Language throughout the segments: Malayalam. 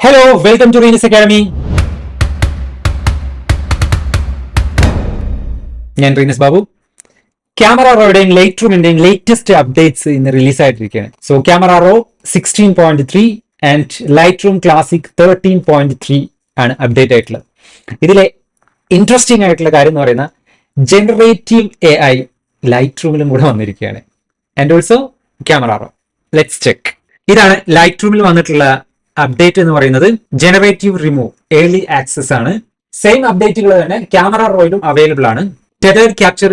Hello, welcome to Reenas academy. ഞാൻ റീനസ് ബാബു. ക്യാമറ റോയുടെയും ലൈറ്റ് റൂമിന്റെയും ലേറ്റസ്റ്റ് അപ്ഡേറ്റ്സ് ഇന്ന് റിലീസ് ആയിട്ടിരിക്കുകയാണ്. So Camera Raw 16.3 and Lightroom Classic 13.3 ആണ് അപ്ഡേറ്റ് ആയിട്ടുള്ളത്. ഇതിലെ ഇൻട്രസ്റ്റിംഗ് ആയിട്ടുള്ള കാര്യം എന്ന് പറയുന്നത് ജനറേറ്റീവ് AI ലൈറ്റ് റൂമിലും കൂടെ വന്നിരിക്കുകയാണ്. And also Camera Raw. Let's check. ഇതാണ് ലൈറ്റ് റൂമിൽ വന്നിട്ടുള്ള അപ്ഡേറ്റ് എന്ന് പറയുന്നത്. ജനറേറ്റീവ് റിമൂവ് ഏർലി ആക്സസ് ആണ്. സെയിം അപ്ഡേറ്റുകൾ തന്നെ ക്യാമറ റോയിലും അവൈലബിൾ ആണ്. Tethered capture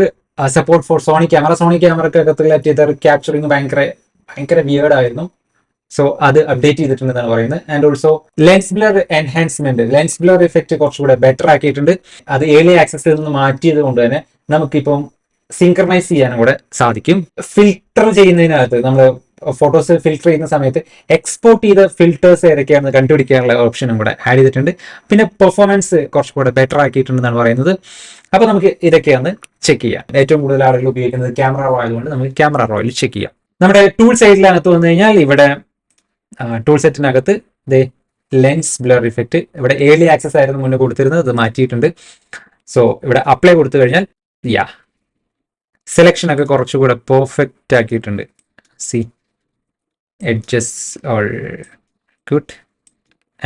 support for Sony ക്യാമറക്കകത്തുള്ള ടെതർ ക്യാപ്ചറിങ് ഭയങ്കര വിയേർഡ് ആയിരുന്നു. സോ അത് അപ്ഡേറ്റ് ചെയ്തിട്ടുണ്ടെന്നാണ് പറയുന്നത്. And also lens blur enhancement, lens blur effect കുറച്ചുകൂടെ ബെറ്റർ ആക്കിയിട്ടുണ്ട്. അത് ഏർലി ആക്സസിൽ നിന്ന് മാറ്റിയത് കൊണ്ട് തന്നെ നമുക്കിപ്പം സിങ്ക്രണൈസ് ചെയ്യാനും കൂടെ സാധിക്കും. ഫിൽട്ടർ ചെയ്യുന്നതിനകത്ത് നമ്മൾ ഫോട്ടോസ് ഫിൽട്ടർ ചെയ്യുന്ന സമയത്ത് എക്സ്പോർട്ട് ചെയ്ത ഫിൽറ്റേഴ്സ് ഏതൊക്കെയാണെന്ന് കണ്ടുപിടിക്കാനുള്ള ഓപ്ഷനും കൂടെ ആഡ് ചെയ്തിട്ടുണ്ട്. പിന്നെ പെർഫോമൻസ് കുറച്ചുകൂടെ ബെറ്റർ ആക്കിയിട്ടുണ്ടെന്നാണ് പറയുന്നത്. അപ്പൊ നമുക്ക് ഇതൊക്കെയാണ് ചെക്ക് ചെയ്യാം. ഏറ്റവും കൂടുതൽ ആളുകൾ ഉപയോഗിക്കുന്നത് ക്യാമറ റോ ആയതുകൊണ്ട് നമുക്ക് ക്യാമറ റോയിൽ ചെക്ക് ചെയ്യാം. നമ്മുടെ ടൂൾ സൈഡിനകത്ത് വന്നു കഴിഞ്ഞാൽ ഇവിടെ ടൂൾ സെറ്റിനകത്ത് ലെൻസ് ബ്ലർ ഇഫക്റ്റ്, ഇവിടെ ഏർലി ആക്സസ് ആയിരുന്നു മുന്നേ കൊടുത്തിരുന്നത്, അത് മാറ്റിയിട്ടുണ്ട്. സോ ഇവിടെ അപ്ലൈ കൊടുത്തു കഴിഞ്ഞാൽ സെലക്ഷൻ ഒക്കെ കുറച്ചുകൂടെ പെർഫെക്റ്റ് ആക്കിയിട്ടുണ്ട്. See edges all good.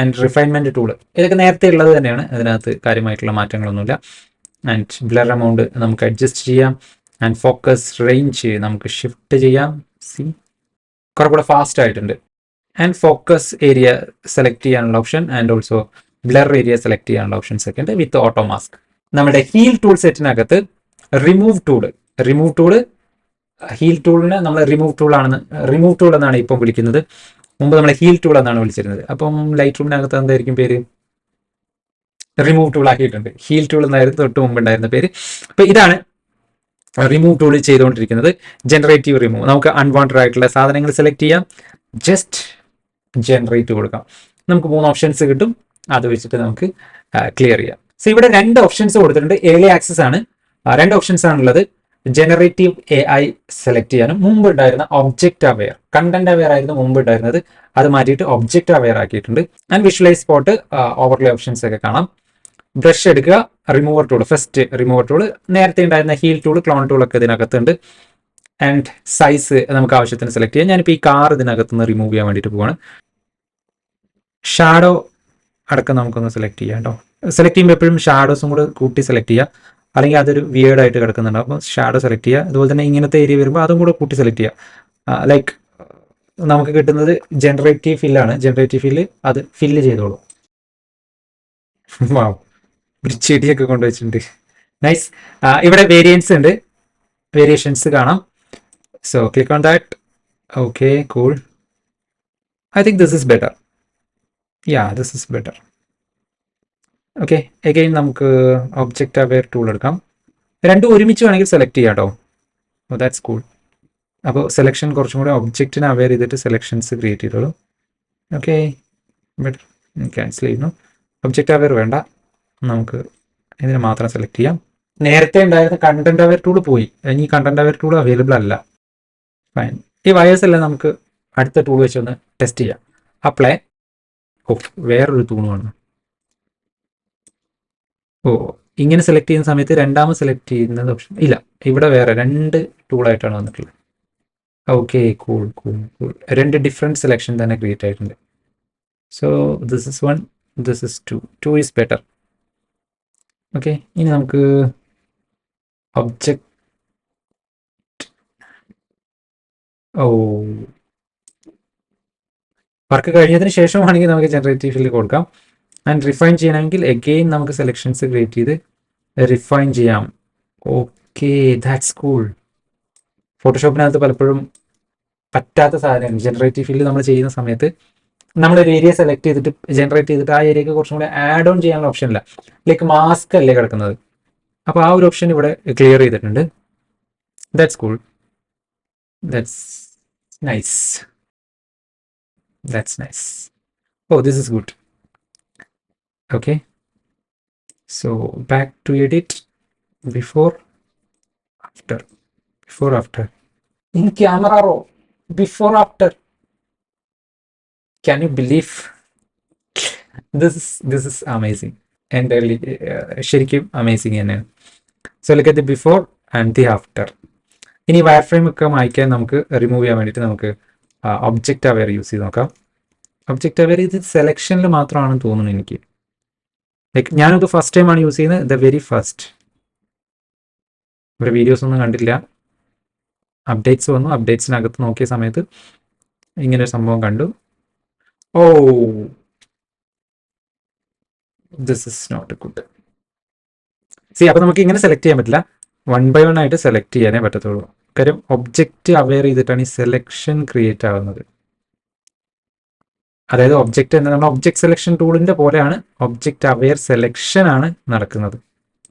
And refinement tool ഇതൊക്കെ നേരത്തെ ഉള്ളത് തന്നെയാണ്, അതിനകത്ത് കാര്യമായിട്ടുള്ള മാറ്റങ്ങളൊന്നുമില്ല. ആൻഡ് ബ്ലർ എമൗണ്ട് നമുക്ക് അഡ്ജസ്റ്റ് ചെയ്യാം. ആൻഡ് ഫോക്കസ് റേഞ്ച് നമുക്ക് ഷിഫ്റ്റ് ചെയ്യാം. സി കുറെ കൂടെ ഫാസ്റ്റ് ആയിട്ടുണ്ട്. ആൻഡ് ഫോക്കസ് ഏരിയ സെലക്ട് ചെയ്യാനുള്ള option and also blur area select ചെയ്യാനുള്ള ഓപ്ഷൻസ് ഒക്കെ ഉണ്ട് വിത്ത് ഓട്ടോ മാസ്ക്. നമ്മുടെ ഹീൽ ടൂൾ സെറ്റിനകത്ത് റിമൂവ് ടൂള് ഹീൽ ടൂളിനെ നമ്മൾ റിമൂവ് ടൂൾ എന്നാണ് ഇപ്പം വിളിക്കുന്നത്. മുമ്പ് നമ്മൾ ഹീൽ ടൂൾ എന്നാണ് വിളിച്ചിരുന്നത്. അപ്പം ലൈറ്റ് റൂമിനകത്ത് എന്തായിരിക്കും പേര്? റിമൂവ് ടൂൾ ആക്കിയിട്ടുണ്ട്. ഹീൽ ടൂൾ എന്നായിരുന്നു തൊട്ട് മുമ്പ് ഉണ്ടായിരുന്ന പേര്. അപ്പൊ ഇതാണ് റിമൂവ് ടൂൾ ചെയ്തുകൊണ്ടിരിക്കുന്നത്. Generative remove. നമുക്ക് അൺവാണ്ടഡ് ആയിട്ടുള്ള സാധനങ്ങൾ സെലക്ട് ചെയ്യാം, ജസ്റ്റ് ജനറേറ്റ് കൊടുക്കാം. നമുക്ക് 3 ഓപ്ഷൻസ് കിട്ടും. അത് വെച്ചിട്ട് നമുക്ക് ക്ലിയർ ചെയ്യാം. സോ ഇവിടെ 2 ഓപ്ഷൻസ് കൊടുത്തിട്ടുണ്ട്. ഏർലി ആക്സസ് ആണ്. 2 ഓപ്ഷൻസ് ആണുള്ളത്. ജനറേറ്റീവ് AI സെലക്ട് ചെയ്യാനും മുമ്പ് ഉണ്ടായിരുന്ന ഒബ്ജക്റ്റ് അവെയർ, കണ്ടന്റ് അവെയർ ആയിരുന്നു മുമ്പ് ഉണ്ടായിരുന്നത്, അത് മാറ്റിയിട്ട് ഒബ്ജക്റ്റ് അവെയർ ആക്കിയിട്ടുണ്ട്. And visualise spot, overlay options ഒക്കെ കാണാം. ബ്രഷ് എടുക്കുക, remover tool, first remover tool, നേരത്തെ ഉണ്ടായിരുന്ന ഹീൽ ടൂൾ, ക്ലോൺ ടൂൾ ഒക്കെ ഇതിനകത്തുണ്ട്. ആൻഡ് സൈസ് നമുക്ക് ആവശ്യത്തിന് സെലക്ട് ചെയ്യാം. ഞാനിപ്പോൾ ഈ കാർ ഇതിനകത്ത് നിന്ന് റിമൂവ് ചെയ്യാൻ വേണ്ടിയിട്ട് പോവാണ്. ഷാഡോ അടക്കം നമുക്കൊന്ന് സെലക്ട് ചെയ്യാം കേട്ടോ. സെലക്ട് ചെയ്യുമ്പോൾ എപ്പോഴും ഷാഡോസും കൂടെ കൂട്ടി സെലക്ട് ചെയ്യുക, അല്ലെങ്കിൽ അതൊരു വിയേർഡ് ആയിട്ട് കിടക്കുന്നുണ്ട്. അപ്പോൾ ഷാഡോ സെലക്ട് ചെയ്യുക. അതുപോലെ തന്നെ ഇങ്ങനത്തെ ഏരിയ വരുമ്പോൾ അതും കൂടെ കൂട്ടി സെലക്ട് ചെയ്യുക. ലൈക്ക് നമുക്ക് കിട്ടുന്നത് ജനറേറ്റീവ് ഫില്ലാണ്. ജനറേറ്റീവ് ഫില്ല് അത് ഫില്ല് ചെയ്തോളൂ. വാവ്, ഒരു ചെടിയൊക്കെ കൊണ്ടുവച്ചിട്ടുണ്ട്. നൈസ്. ഇവിടെ വേരിയേഷൻസ് കാണാം. So click on that. Okay, cool. I think this is better. This is better. Okay, again നമുക്ക് ഒബ്ജക്റ്റ് അവെയർ ടൂൾ എടുക്കാം. 2 ഒരുമിച്ച് വേണമെങ്കിൽ സെലക്ട് ചെയ്യാം കേട്ടോ. That's cool. അപ്പോൾ സെലക്ഷൻ കുറച്ചും കൂടെ ഒബ്ജക്റ്റിനെ അവെയർ ചെയ്തിട്ട് സെലക്ഷൻസ് ക്രിയേറ്റ് ചെയ്തോളൂ. Okay, better. ക്യാൻസൽ ചെയ്യുന്നു. ഒബ്ജക്റ്റ് അവെയർ വേണ്ട, നമുക്ക് ഇതിനെ മാത്രം സെലക്ട് ചെയ്യാം. നേരത്തെ ഉണ്ടായിരുന്ന കണ്ടന്റ് അവെയർ ടൂൾ പോയി. ഇനി കണ്ടന്റ് അവെയർ ടൂൾ അവൈലബിൾ അല്ല. ഫൈൻ. ഈ വയേഴ്സ് എല്ലാം നമുക്ക് അടുത്ത ടൂൾ വെച്ച് ഒന്ന് ടെസ്റ്റ് ചെയ്യാം. അപ്ലൈ. വേറൊരു ടൂൾ വേണം. ഇങ്ങനെ സെലക്ട് ചെയ്യുന്ന സമയത്ത് രണ്ടാമത് സെലക്ട് ചെയ്യുന്നത് ഓപ്ഷൻ ഇല്ല. ഇവിടെ വേറെ 2 ടൂളായിട്ടാണ് വന്നിട്ടുള്ളത്. Okay, cool. 2 ഡിഫറെൻറ്റ് സെലക്ഷൻ തന്നെ ക്രിയേറ്റ് ആയിട്ടുണ്ട്. So this is 1, this is 2 is better. Okay, ഇനി നമുക്ക് ഒബ്ജക്റ്റ് വർക്ക് കഴിഞ്ഞതിന് ശേഷമാണെങ്കിൽ നമുക്ക് ജനറേറ്റീവ് ഫില്ല് കൊടുക്കാം. ആൻഡ് റിഫൈൻ ചെയ്യണമെങ്കിൽ എഗെയിൻ നമുക്ക് സെലക്ഷൻസ് ക്രിയേറ്റ് ചെയ്ത് റിഫൈൻ ചെയ്യാം. Okay, that's cool. ഫോട്ടോഷോപ്പിനകത്ത് പലപ്പോഴും പറ്റാത്ത സാധനമാണ് ജനറേറ്റീവ് ഫില്ല്. നമ്മൾ ചെയ്യുന്ന സമയത്ത് നമ്മളൊരു ഏരിയ സെലക്ട് ചെയ്തിട്ട് ജനറേറ്റ് ചെയ്തിട്ട് ആ ഏരിയക്ക് കുറച്ചും കൂടെ ആഡ് ഓൺ ചെയ്യാനുള്ള ഓപ്ഷൻ ഇല്ല. ലൈക്ക് മാസ്ക് അല്ലേ കിടക്കുന്നത്. അപ്പോൾ ആ ഒരു ഓപ്ഷൻ ഇവിടെ ക്ലിയർ ചെയ്തിട്ടുണ്ട്. That's cool. That's nice. This is good. Okay, so back to edit. Before after in camera raw, before after. Can you believe? This is amazing. എൻ്റെ ശരിക്കും അമേസിങ് തന്നെയാണ്. So look at the before and the after. ഇനി വയർ ഫ്രെയിം ഒക്കെ മായ്ക്കാൻ നമുക്ക് റിമൂവ് ചെയ്യാൻ വേണ്ടിയിട്ട് നമുക്ക് ഒബ്ജക്റ്റ് അവെയർ യൂസ് ചെയ്ത് നോക്കാം. ഒബ്ജക്റ്റ് അവെയർ ഇത് സെലക്ഷനിൽ മാത്രമാണെന്ന് തോന്നുന്നു എനിക്ക്. ലൈക്ക് ഞാനത് ഫസ്റ്റ് ടൈമാണ് യൂസ് ചെയ്യുന്നത്, ദ വെരി ഫസ്റ്റ്. ഇവിടെ വീഡിയോസ് ഒന്നും കണ്ടില്ല. അപ്ഡേറ്റ്സ് വന്നു, അപ്ഡേറ്റ്സിനകത്ത് നോക്കിയ സമയത്ത് ഇങ്ങനെ ഒരു സംഭവം കണ്ടു. Oh, this is not good. See, അപ്പോൾ നമുക്ക് ഇങ്ങനെ സെലക്ട് ചെയ്യാൻ പറ്റില്ല, 1 by 1 ആയിട്ട് സെലക്ട് ചെയ്യാനേ പറ്റത്തുള്ളൂ. കാര്യം ഒബ്ജക്റ്റ് അവെയർ ചെയ്തിട്ടാണ് ഈ സെലക്ഷൻ ക്രിയേറ്റ് ആവുന്നത്. അതായത് ഒബ്ജക്റ്റ് എന്ന് പറഞ്ഞാൽ ഒബ്ജക്ട് സെലക്ഷൻ ടൂളിൻ്റെ പോലെയാണ് ഒബ്ജക്റ്റ് അവെയർ സെലക്ഷൻ ആണ് നടക്കുന്നത്.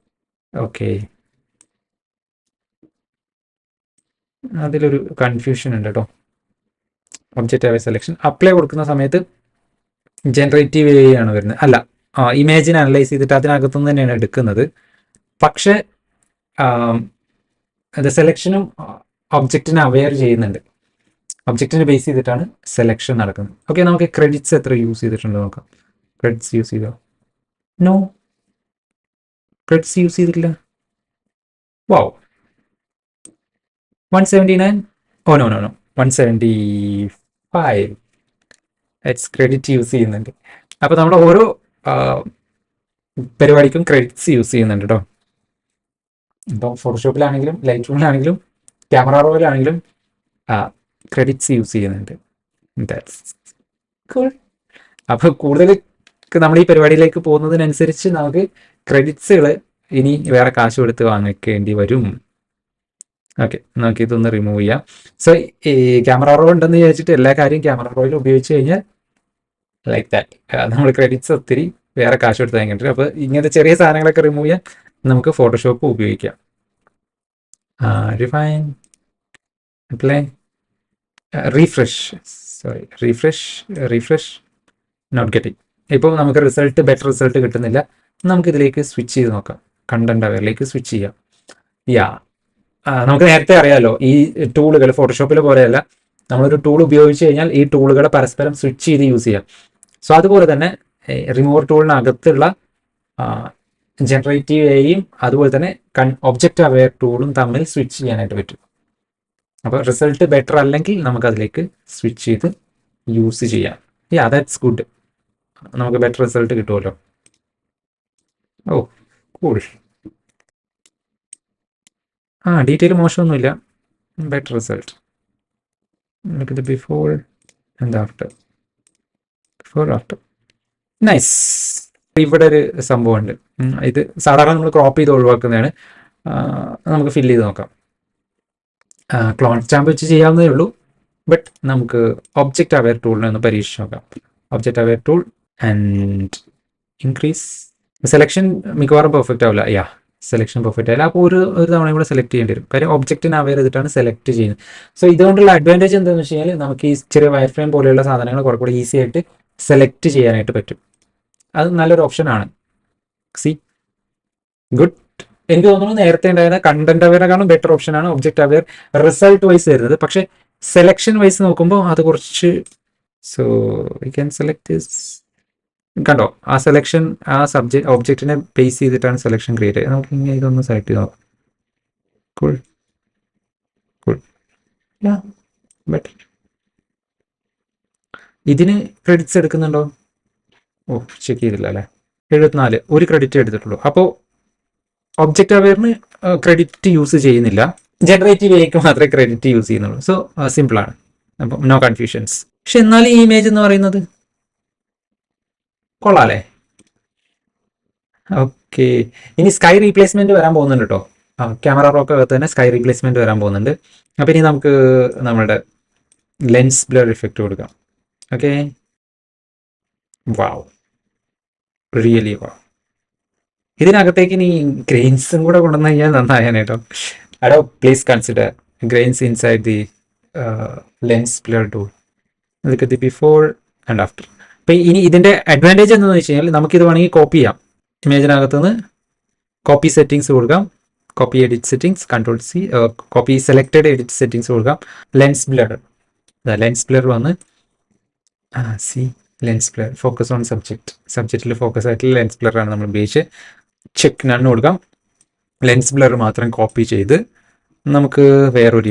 ഓക്കെ, അതിലൊരു കൺഫ്യൂഷൻ ഉണ്ട് കേട്ടോ. ഒബ്ജക്റ്റ് അവെയർ സെലക്ഷൻ അപ്ലൈ കൊടുക്കുന്ന സമയത്ത് ജനറേറ്റീവ് AI ആണ് വരുന്നത്. അല്ല, ഇമേജിനെ അനലൈസ് ചെയ്തിട്ട് അതിനകത്തുനിന്ന് തന്നെയാണ് എടുക്കുന്നത്. പക്ഷേ അത് സെലക്ഷനും ഒബ്ജക്റ്റിനെ അവെയർ ചെയ്യുന്നുണ്ട്. ഒബ്ജക്റ്റിനെ ബേസ് ചെയ്തിട്ടാണ് സെലക്ഷൻ നടക്കുന്നത്. ഓക്കെ, നമുക്ക് ക്രെഡിറ്റ്സ് എത്ര യൂസ് ചെയ്തിട്ടുണ്ട് നോക്കാം. ക്രെഡിറ്റ്സ് യൂസ് ചെയ്തോ? നോ, ക്രെഡിറ്റ്സ് യൂസ് ചെയ്തിട്ടില്ല. Wow, 179. Oh no no no, 175. It's credit use ചെയ്യുന്നുണ്ട്. അപ്പോൾ നമ്മുടെ ഓരോ പരിപാടിക്കും ക്രെഡിറ്റ്സ് യൂസ് ചെയ്യുന്നുണ്ട് കേട്ടോ. ഇപ്പോൾ ഫോട്ടോഷോപ്പിലാണെങ്കിലും ലൈറ്റ് റൂമിലാണെങ്കിലും ക്യാമറ റോയിലാണെങ്കിലും ക്രെഡിറ്റ്സ് യൂസ് ചെയ്യുന്നുണ്ട്. അപ്പോൾ കൂടുതൽ നമ്മൾ ഈ പരിപാടിയിലേക്ക് പോകുന്നതിനനുസരിച്ച് നമുക്ക് ക്രെഡിറ്റ്സുകൾ ഇനി വേറെ കാശ് കൊടുത്ത് വാങ്ങിക്കേണ്ടി വരും. ഓക്കെ, നമുക്ക് ഇതൊന്ന് റിമൂവ് ചെയ്യാം. സോ ഈ ക്യാമറ റോ ഉണ്ടെന്ന് വിചാരിച്ചിട്ട് എല്ലാ കാര്യവും ക്യാമറ റോയിൽ ഉപയോഗിച്ച് കഴിഞ്ഞാൽ ലൈക്ക് ദാറ്റ് നമ്മൾ ക്രെഡിറ്റ്സ് ഒത്തിരി വേറെ കാശ് കൊടുത്ത് വാങ്ങിക്കേണ്ടി വരും. അപ്പോൾ ഇങ്ങനത്തെ ചെറിയ സാധനങ്ങളൊക്കെ റിമൂവ് ചെയ്യാൻ നമുക്ക് ഫോട്ടോഷോപ്പ് ഉപയോഗിക്കാം. Refine, apply, refresh, not getting. ഇപ്പോൾ നമുക്ക് ബെറ്റർ റിസൾട്ട് കിട്ടുന്നില്ല. നമുക്കിതിലേക്ക് സ്വിച്ച് ചെയ്ത് നോക്കാം. കണ്ടന്റ് അവെയറിലേക്ക് സ്വിച്ച് ചെയ്യാം. നമുക്ക് നേരത്തെ അറിയാമല്ലോ, ഈ ടൂളുകൾ ഫോട്ടോഷോപ്പിൽ പോലെയല്ല. നമ്മളൊരു ടൂൾ ഉപയോഗിച്ച് കഴിഞ്ഞാൽ ഈ ടൂളുകളെ പരസ്പരം സ്വിച്ച് ചെയ്ത് യൂസ് ചെയ്യാം. സോ അതുപോലെ തന്നെ റിമൂവർ ടൂളിനകത്തുള്ള ജനറേറ്റീവ് AIയും അതുപോലെ തന്നെ ഒബ്ജക്റ്റ് അവെയർ ടൂളും തമ്മിൽ സ്വിച്ച് ചെയ്യാനായിട്ട് പറ്റും. അപ്പോൾ റിസൾട്ട് ബെറ്റർ അല്ലെങ്കിൽ നമുക്കതിലേക്ക് സ്വിച്ച് ചെയ്ത് യൂസ് ചെയ്യാം. That's good. നമുക്ക് ബെറ്റർ റിസൾട്ട് കിട്ടുമല്ലോ. Oh cool. ഡീറ്റെയിൽ മോശമൊന്നുമില്ല. Better result. Before and after. Nice. ഇവിടെ ഒരു സംഭവമുണ്ട്. ഇത് സാധാരണ നമ്മൾ ക്രോപ്പ് ചെയ്ത് ഒഴിവാക്കുന്നതാണ്. നമുക്ക് ഫില്ല് ചെയ്ത് നോക്കാം. ക്ലോൺ സ്റ്റാമ്പ് വെച്ച് ചെയ്യാവുന്നതേ ഉള്ളൂ. ബട്ട് നമുക്ക് ഒബ്ജക്റ്റ് അവെയർ ടൂളിനെ ഒന്ന് പരീക്ഷിച്ച് നോക്കാം. Object aware tool and increase. Selection മിക്കവാറും പെർഫെക്റ്റ് ആവില്ല. സെലക്ഷൻ പെർഫെക്റ്റ് ആയില്ല. അപ്പോൾ ഒരു തവണ കൂടെ സെലക്ട് ചെയ്യേണ്ടി വരും. കാര്യം ഒബ്ജക്റ്റിനെ അവെയർ ചെയ്തിട്ടാണ് സെലക്ട് ചെയ്യുന്നത്. സോ ഇതുകൊണ്ടുള്ള അഡ്വാൻറ്റേജ് എന്താണെന്ന് വെച്ച് കഴിഞ്ഞാൽ നമുക്ക് ഈ ചെറിയ വയർ ഫ്രെയിം പോലെയുള്ള സാധനങ്ങൾ കുറെ കൂടി ഈസി ആയിട്ട് സെലക്ട് ചെയ്യാനായിട്ട് പറ്റും. അത് നല്ലൊരു ഓപ്ഷനാണ്. C, good. എനിക്ക് തോന്നുന്നു നേരത്തെ ഉണ്ടായിരുന്ന കണ്ടന്റ് അവെയറിനെക്കാളും ബെറ്റർ ഓപ്ഷനാണ് ഒബ്ജക്റ്റ് അവെയർ റിസൾട്ട് വൈസ് വരുന്നത്. പക്ഷേ സെലക്ഷൻ വൈസ് നോക്കുമ്പോൾ അത് കുറച്ച്. So we can select this. കണ്ടോ, ആ സെലക്ഷൻ ആ ഒബ്ജക്റ്റിനെ ബേസ് ചെയ്തിട്ടാണ് സെലക്ഷൻ ക്രിയേറ്റ് ചെയ്യുന്നത്. നമുക്ക് ഇങ്ങനെ ഇതൊന്ന് സെലക്ട് ചെയ്ത് നോക്കാം. ബെറ്റർ. ഇതിന് ക്രെഡിറ്റ്സ് എടുക്കുന്നുണ്ടോ? ചെക്ക് ചെയ്തില്ല അല്ലേ. 74 ഒരു ക്രെഡിറ്റ് എടുത്തിട്ടുള്ളൂ. അപ്പോൾ ഒബ്ജക്റ്റ് അവെയറിന് ക്രെഡിറ്റ് യൂസ് ചെയ്യുന്നില്ല. ജനറേറ്റീവ് AIക്ക് മാത്രമേ ക്രെഡിറ്റ് യൂസ് ചെയ്യുന്നുള്ളൂ. സോ സിമ്പിളാണ്. അപ്പം നോ കൺഫ്യൂഷൻസ്. പക്ഷെ എന്നാലും ഈ ഇമേജ് എന്ന് പറയുന്നത് കൊള്ളാല്ലേ. ഓക്കെ, ഇനി സ്കൈ റീപ്ലേസ്മെന്റ് വരാൻ പോകുന്നുണ്ട് കേട്ടോ. ക്യാമറ റോക്ക് അകത്ത് തന്നെ സ്കൈ റീപ്ലേസ്മെന്റ് വരാൻ പോകുന്നുണ്ട്. അപ്പം ഇനി നമുക്ക് നമ്മുടെ ലെൻസ് ബ്ലർ ഇഫക്റ്റ് കൊടുക്കാം. ഓക്കെ, വാവ്, റിയലി വാവ്. ഇതിനകത്തേക്ക് ഇനി ഗ്രെയിൻസും കൂടെ കൊണ്ടുവന്നു കഴിഞ്ഞാൽ നന്നായാണ് കേട്ടോ. Please consider grains inside the lens blur tool. അതൊക്കെ ദി ബിഫോർ ആൻഡ് ആഫ്റ്റർ. അപ്പം ഇനി ഇതിൻ്റെ അഡ്വാൻറ്റേജ് എന്താണെന്ന് വെച്ച് കഴിഞ്ഞാൽ നമുക്കിത് വേണമെങ്കിൽ കോപ്പി ചെയ്യാം. ഇമേജിനകത്തുനിന്ന് കോപ്പി സെറ്റിങ്സ് കൊടുക്കാം. Copy edit settings, Ctrl+C. Copy selected edit settings കൊടുക്കാം. ലെൻസ് ബ്ലർ വന്ന് see lens blur, focus on subject, സബ്ജക്റ്റിൽ ഫോക്കസ് ആയിട്ടുള്ള ലെൻസ് ബ്ലർ ആണ് നമ്മൾ ഉപയോഗിച്ച്. ചെക്ക് നണ്ണ് കൊടുക്കാം. ലെൻസ് ബ്ലർ മാത്രം കോപ്പി ചെയ്ത് നമുക്ക് വേറൊരു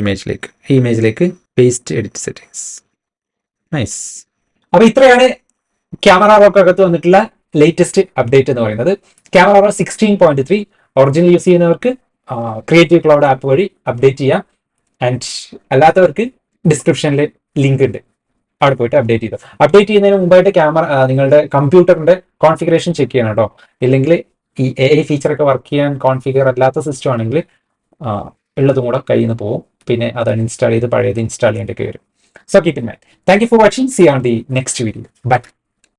ഇമേജിലേക്ക് പേസ്റ്റ് എഡിറ്റ് സെറ്റിങ്സ്. നൈസ്. അപ്പോൾ ഇത്രയാണ് ക്യാമറ റോക്കകത്ത് വന്നിട്ടുള്ള ലേറ്റസ്റ്റ് അപ്ഡേറ്റ് എന്ന് പറയുന്നത്. ക്യാമറ റോ 16.3 ഒറിജിനൽ യൂസ് ചെയ്യുന്നവർക്ക് ക്രിയേറ്റീവ് ക്ലൗഡ് ആപ്പ് വഴി അപ്ഡേറ്റ് ചെയ്യാം. ആൻഡ് അല്ലാത്തവർക്ക് ഡിസ്ക്രിപ്ഷനിൽ ലിങ്ക് ഉണ്ട്, അവിടെ പോയിട്ട് അപ്ഡേറ്റ് ചെയ്തു. അപ്ഡേറ്റ് ചെയ്യുന്നതിന് മുമ്പായിട്ട് നിങ്ങളുടെ കമ്പ്യൂട്ടറിന്റെ കോൺഫിഗറേഷൻ ചെക്ക് ചെയ്യണം കേട്ടോ. ഇല്ലെങ്കിൽ ഈ AI ഫീച്ചറൊക്കെ വർക്ക് ചെയ്യാൻ കോൺഫിഗർ അല്ലാത്ത സിസ്റ്റം ആണെങ്കിൽ ഉള്ളതും കൂടെ കയ്യിൽ നിന്ന് പോകും. പിന്നെ അത് അൺഇൻസ്റ്റാൾ ചെയ്ത് പഴയത് ഇൻസ്റ്റാൾ ചെയ്യേണ്ടൊക്കെ വരും. So keep in mind. Thank you for watching. See on the next video. By.